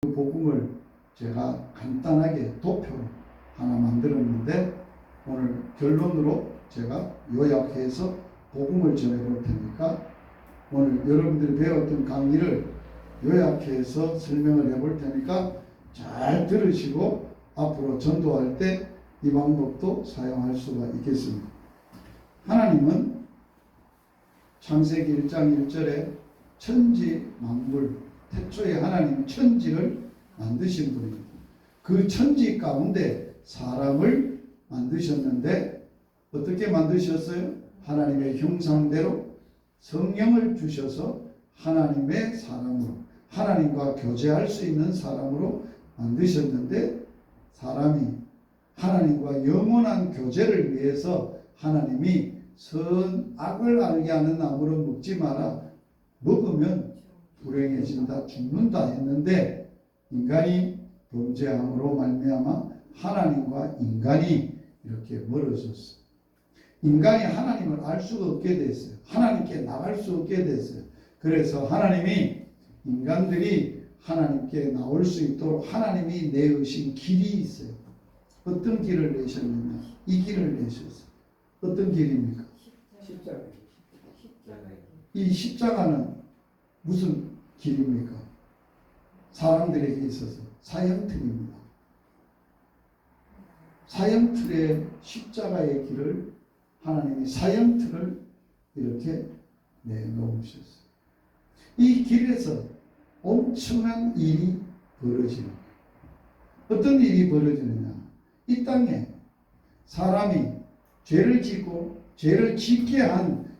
그 복음을 제가 간단하게 도표로 하나 만들었는데 오늘 결론으로 제가 요약해서 복음을 전해볼 테니까 오늘 여러분들이 배웠던 강의를 요약해서 설명을 해볼 테니까 잘 들으시고 앞으로 전도할 때 이 방법도 사용할 수가 있겠습니다. 하나님은 창세기 1장 1절에 천지 만물, 태초에 하나님이 천지를 만드신 분입니다. 그 천지 가운데 사람을 만드셨는데 어떻게 만드셨어요? 하나님의 형상대로 성령을 주셔서 하나님의 사람으로, 하나님과 교제할 수 있는 사람으로 만드셨는데 사람이 하나님과 영원한 교제를 위해서 하나님이 선악을 알게 하는 나무를 먹지 마라. 먹으면 불행해진다, 죽는다 했는데 인간이 범죄함으로 말미암아 하나님과 인간이 이렇게 멀어졌어요. 인간이 하나님을 알 수가 없게 됐어요. 하나님께 나갈 수 없게 됐어요. 그래서 하나님이 인간들이 하나님께 나올 수 있도록 하나님이 내으신 길이 있어요. 어떤 길을 내셨느냐? 이 길을 내셨어요. 어떤 길입니까? 십자가. 이 십자가는 무슨 길입니까? 사람들에게 있어서 사형틀입니다. 사형틀의 십자가의 길을 하나님이 사형틀을 이렇게 내놓으셨어요. 이 길에서 엄청난 일이 벌어지는 거예요. 어떤 일이 벌어지느냐? 이 땅에 사람이 죄를 짓고 죄를 짓게 한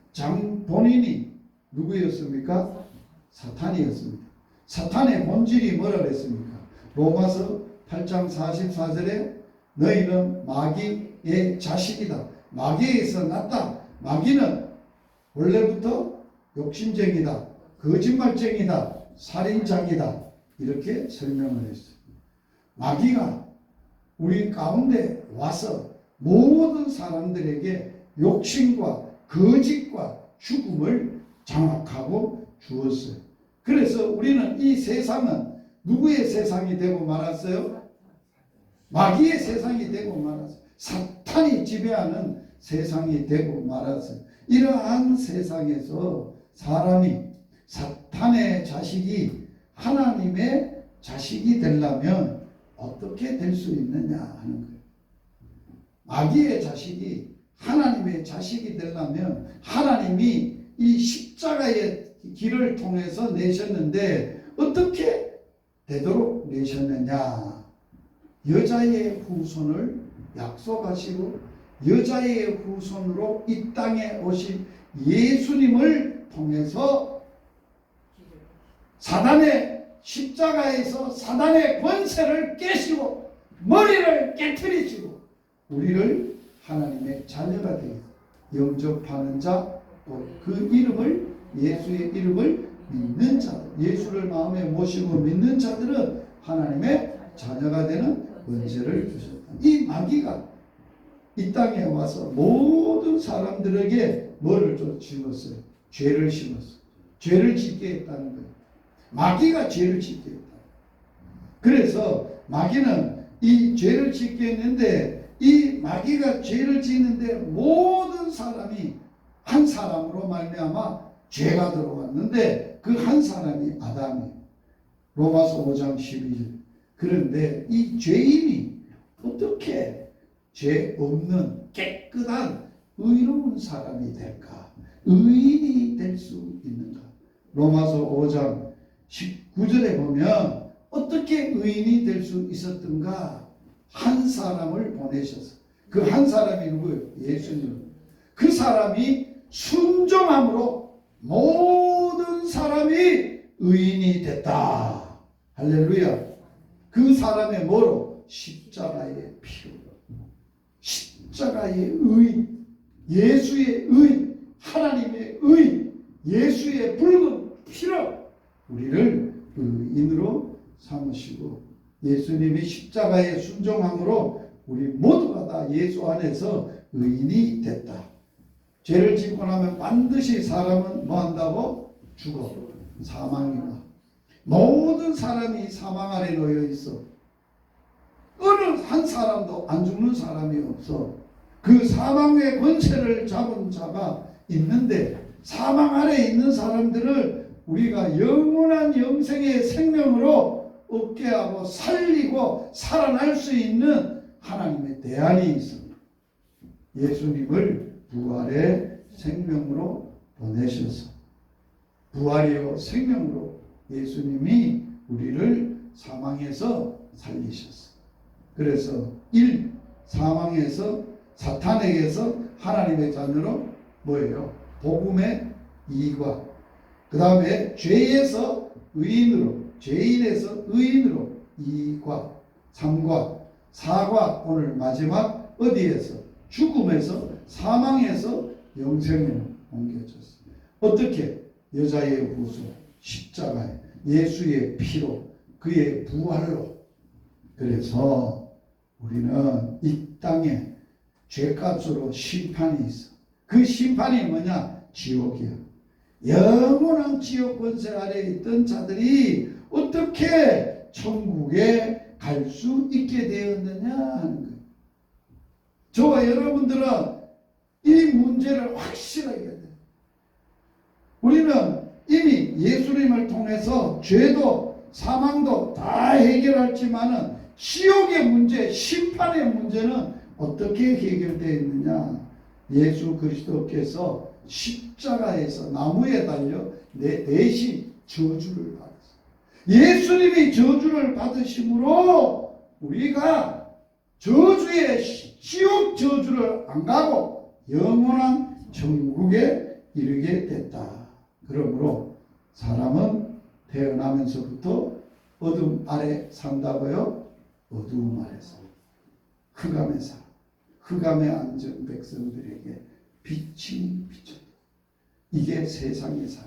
본인이 누구였습니까? 사탄이었습니다. 사탄의 본질이 뭐라 그랬습니까? 로마서 8장 44절에 너희는 마귀의 자식이다. 마귀에서 났다. 마귀는 원래부터 욕심쟁이다. 거짓말쟁이다. 살인장이다. 이렇게 설명을 했어요. 마귀가 우리 가운데 와서 모든 사람들에게 욕심과 거짓과 죽음을 장악하고 주었어요. 그래서 우리는 이 세상은 누구의 세상이 되고 말았어요? 마귀의 세상이 되고 말았어요. 사탄이 지배하는 세상이 되고 말았어요. 이러한 세상에서 사람이 사탄의 자식이 하나님의 자식이 되려면 어떻게 될 수 있느냐 하는 거예요. 마귀의 자식이 하나님의 자식이 되려면 하나님이 이 십자가의 길을 통해서 내셨는데 어떻게 되도록 내셨느냐? 여자의 후손을 약속하시고 여자의 후손으로 이 땅에 오신 예수님을 통해서 사단의 십자가에서 사단의 권세를 깨시고 머리를 깨트리시고 우리를 하나님의 자녀가 되게 영접하는 자, 그 이름을 예수의 이름을 믿는 자, 예수를 마음에 모시고 믿는 자들은 하나님의 자녀가 되는 권세를 주셨다. 이 마귀가 이 땅에 와서 모든 사람들에게 뭐를 심었어요? 죄를 심었어요. 죄를 짓게 했다는 거예요. 마귀가 죄를 짓게 했다. 그래서 마귀는 이 죄를 짓게 했는데 이 마귀가 죄를 짓는데 모든 사람이 한 사람으로 말미암아 죄가 들어왔는데 그 한 사람이 아담이에요. 로마서 5장 12절. 그런데 이 죄인이 어떻게 죄 없는 깨끗한 의로운 사람이 될까? 의인이 될 수 있는가? 로마서 5장 19절에 보면 어떻게 의인이 될 수 있었던가? 한 사람을 보내셔서 그 한 사람이 누구예요? 예수님. 그 사람이 순종함으로 모든 사람이 의인이 됐다. 할렐루야. 그 사람의 뭐로? 십자가의 피로. 십자가의 의, 예수의 의, 하나님의 의, 예수의 붉은 피로 우리를 의인으로 삼으시고 예수님이 십자가에 순종함으로 우리 모두가 다 예수 안에서 의인이 됐다. 죄를 짓고 나면 반드시 사람은 뭐 한다고? 죽어. 사망이다. 모든 사람이 사망 아래 놓여 있어. 어느 한 사람도 안 죽는 사람이 없어. 그 사망의 권세를 잡은 자가 있는데, 사망 아래 있는 사람들을 우리가 영원한 영생의 생명으로 얻게 하고 살리고 살아날 수 있는 하나님의 대안이 있습니다. 예수님을 부활의 생명으로 보내셔서, 부활이요 생명으로 예수님이 우리를 사망에서 살리셨어. 그래서 1. 사망에서, 사탄에게서 하나님의 자녀로 뭐예요? 복음의 2과, 그 다음에 죄에서 의인으로, 죄인에서 의인으로 2과, 3과, 4과, 오늘 마지막 어디에서? 죽음에서, 사망에서 영생으로 옮겨졌어. 어떻게? 여자의 후손, 십자가에, 예수의 피로, 그의 부활로. 그래서 우리는 이 땅에 죄값으로 심판이 있어. 그 심판이 뭐냐? 지옥이야. 영원한 지옥 권세 아래에 있던 자들이 어떻게 천국에 갈 수 있게 되었느냐 하는 거예요. 저와 여러분들은 이 문제를 확실하게 해야 돼요. 우리는 이미 예수님을 통해서 죄도 사망도 다 해결했지만은 지옥의 문제, 심판의 문제는 어떻게 해결되어 있느냐? 예수 그리스도께서 십자가에서 나무에 달려 내 대신 저주를 받았어요. 예수님이 저주를 받으심으로 우리가 저주의 지옥 저주를 안 가고 영원한 천국에 이르게 됐다. 그러므로 사람은 태어나면서부터 어둠 아래 산다고요? 어두움 아래서. 흑암에 살아. 흑암에 앉은 백성들에게 빛이 비쳤다. 이게 세상의 삶.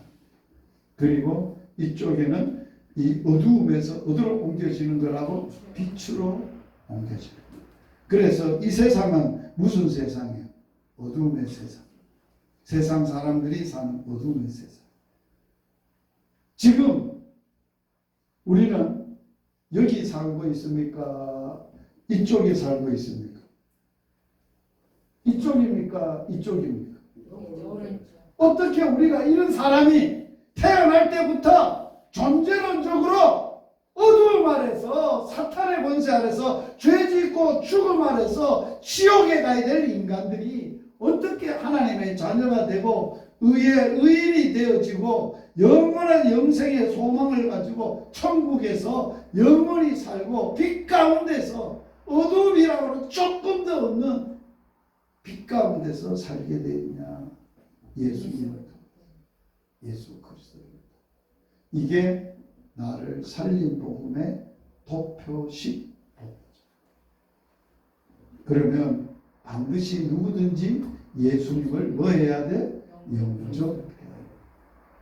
그리고 이쪽에는 이 어두움에서 어디로 옮겨지는 거라고? 빛으로 옮겨지는 거. 그래서 이 세상은 무슨 세상이에요? 어두움의 세상. 세상 사람들이 사는 어두움의 세상. 지금 우리는 여기 살고 있습니까? 이쪽에 살고 있습니까? 이쪽입니까? 이쪽입니까? 어떻게 우리가 이런 사람이 태어날 때부터 존재론적으로 어두움 아래서, 사탄의 권세 아래서, 죄 짓고 죽음 아래서 지옥에 가야 될 인간들이 어떻게 하나님의 자녀가 되고 의의 의인이 되어지고 영원한 영생의 소망을 가지고 천국에서 영원히 살고 빛 가운데서, 어두움이라고는 조금 더 없는 빛 가운데서 살게 되느냐? 예수님을 통해, 예수 그리스도를 통해. 이게 나를 살린 복음의 도표식 복음이죠. 그러면 반드시 누구든지 예수님을 뭐 해야 돼? 영접해야 돼.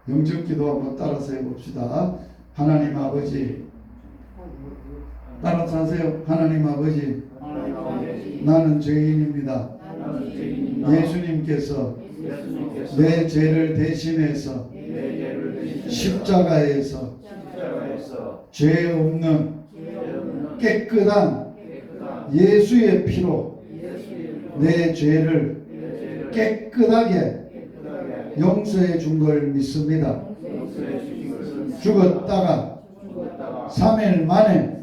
영접기도 한번 따라서 해봅시다. 하나님 아버지, 따라서 하세요. 하나님 아버지, 나는 죄인입니다. 예수님께서 내 죄를 대신해서 십자가에서 죄 없는 깨끗한 예수의 피로 내 죄를 깨끗하게 용서해 준 걸 믿습니다. 죽었다가 3일 만에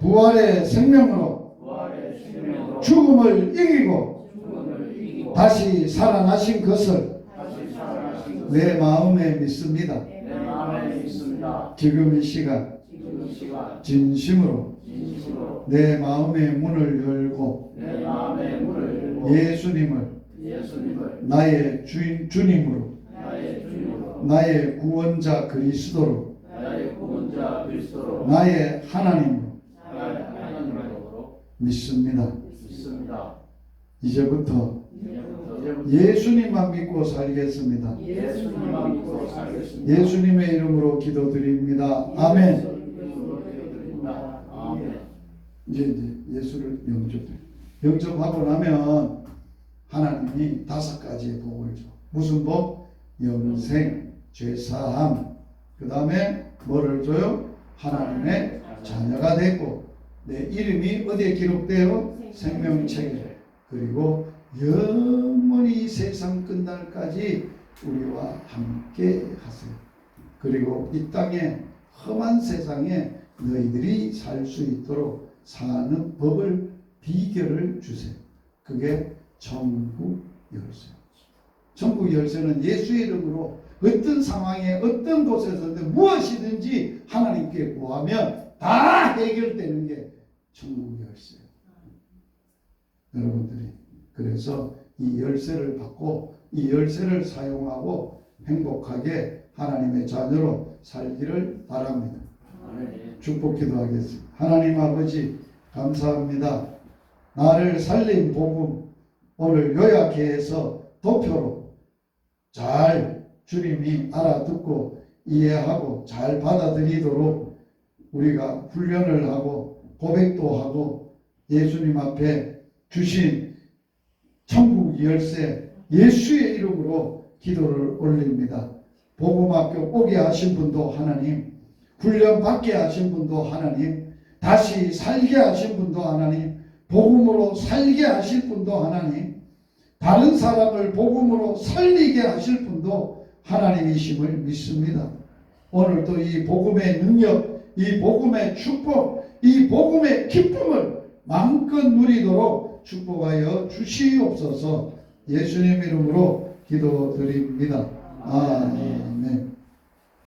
부활의 생명으로 죽음을 이기고 다시 살아나신 것을 내 마음에 믿습니다. 지금 이 시간 진심으로 내 마음의 문을 열고 예수님을 나의 주님으로, 나의 구원자 그리스도로, 나의 하나님으로 믿습니다. 이제부터 예수님만 믿고 살겠습니다. 예수님의 이름으로 기도드립니다. 아멘. 이제 예수를 영접하고 나면 하나님이 5가지의 복을 줘. 무슨 복? 영생, 죄사함, 그 다음에 뭐를 줘요? 하나님의 자녀가 되고 내 이름이 어디에 기록되어? 생명책에. 그리고 영원히 세상 끝날까지 우리와 함께 하세요. 그리고 이 땅에 험한 세상에 너희들이 살 수 있도록 사는 법을 비결을 주세요. 그게 천국 열쇠. 천국 열쇠는 예수의 이름으로 어떤 상황에 어떤 곳에서든 무엇이든지 하나님께 구하면 다 해결되는 게 천국 열쇠예요. 여러분들이 그래서 이 열쇠를 받고 이 열쇠를 사용하고 행복하게 하나님의 자녀로 살기를 바랍니다. 축복 기도하겠습니다. 하나님 아버지 감사합니다. 나를 살린 복음 오늘 요약해 해서 도표로 잘 주님이 알아듣고 이해하고 잘 받아들이도록 우리가 훈련을 하고 고백도 하고 예수님 앞에 주신 천국 열쇠 예수의 이름으로 기도를 올립니다. 복음학교 오게 하신 분도 하나님, 훈련 받게 하신 분도 하나님, 다시 살게 하신 분도 하나님, 복음으로 살게 하실 분도 하나님, 다른 사람을 복음으로 살리게 하실 분도 하나님이심을 믿습니다. 오늘도 이 복음의 능력, 이 복음의 축복, 이 복음의 기쁨을 마음껏 누리도록 축복하여 주시옵소서. 예수님 이름으로 기도드립니다. 아멘.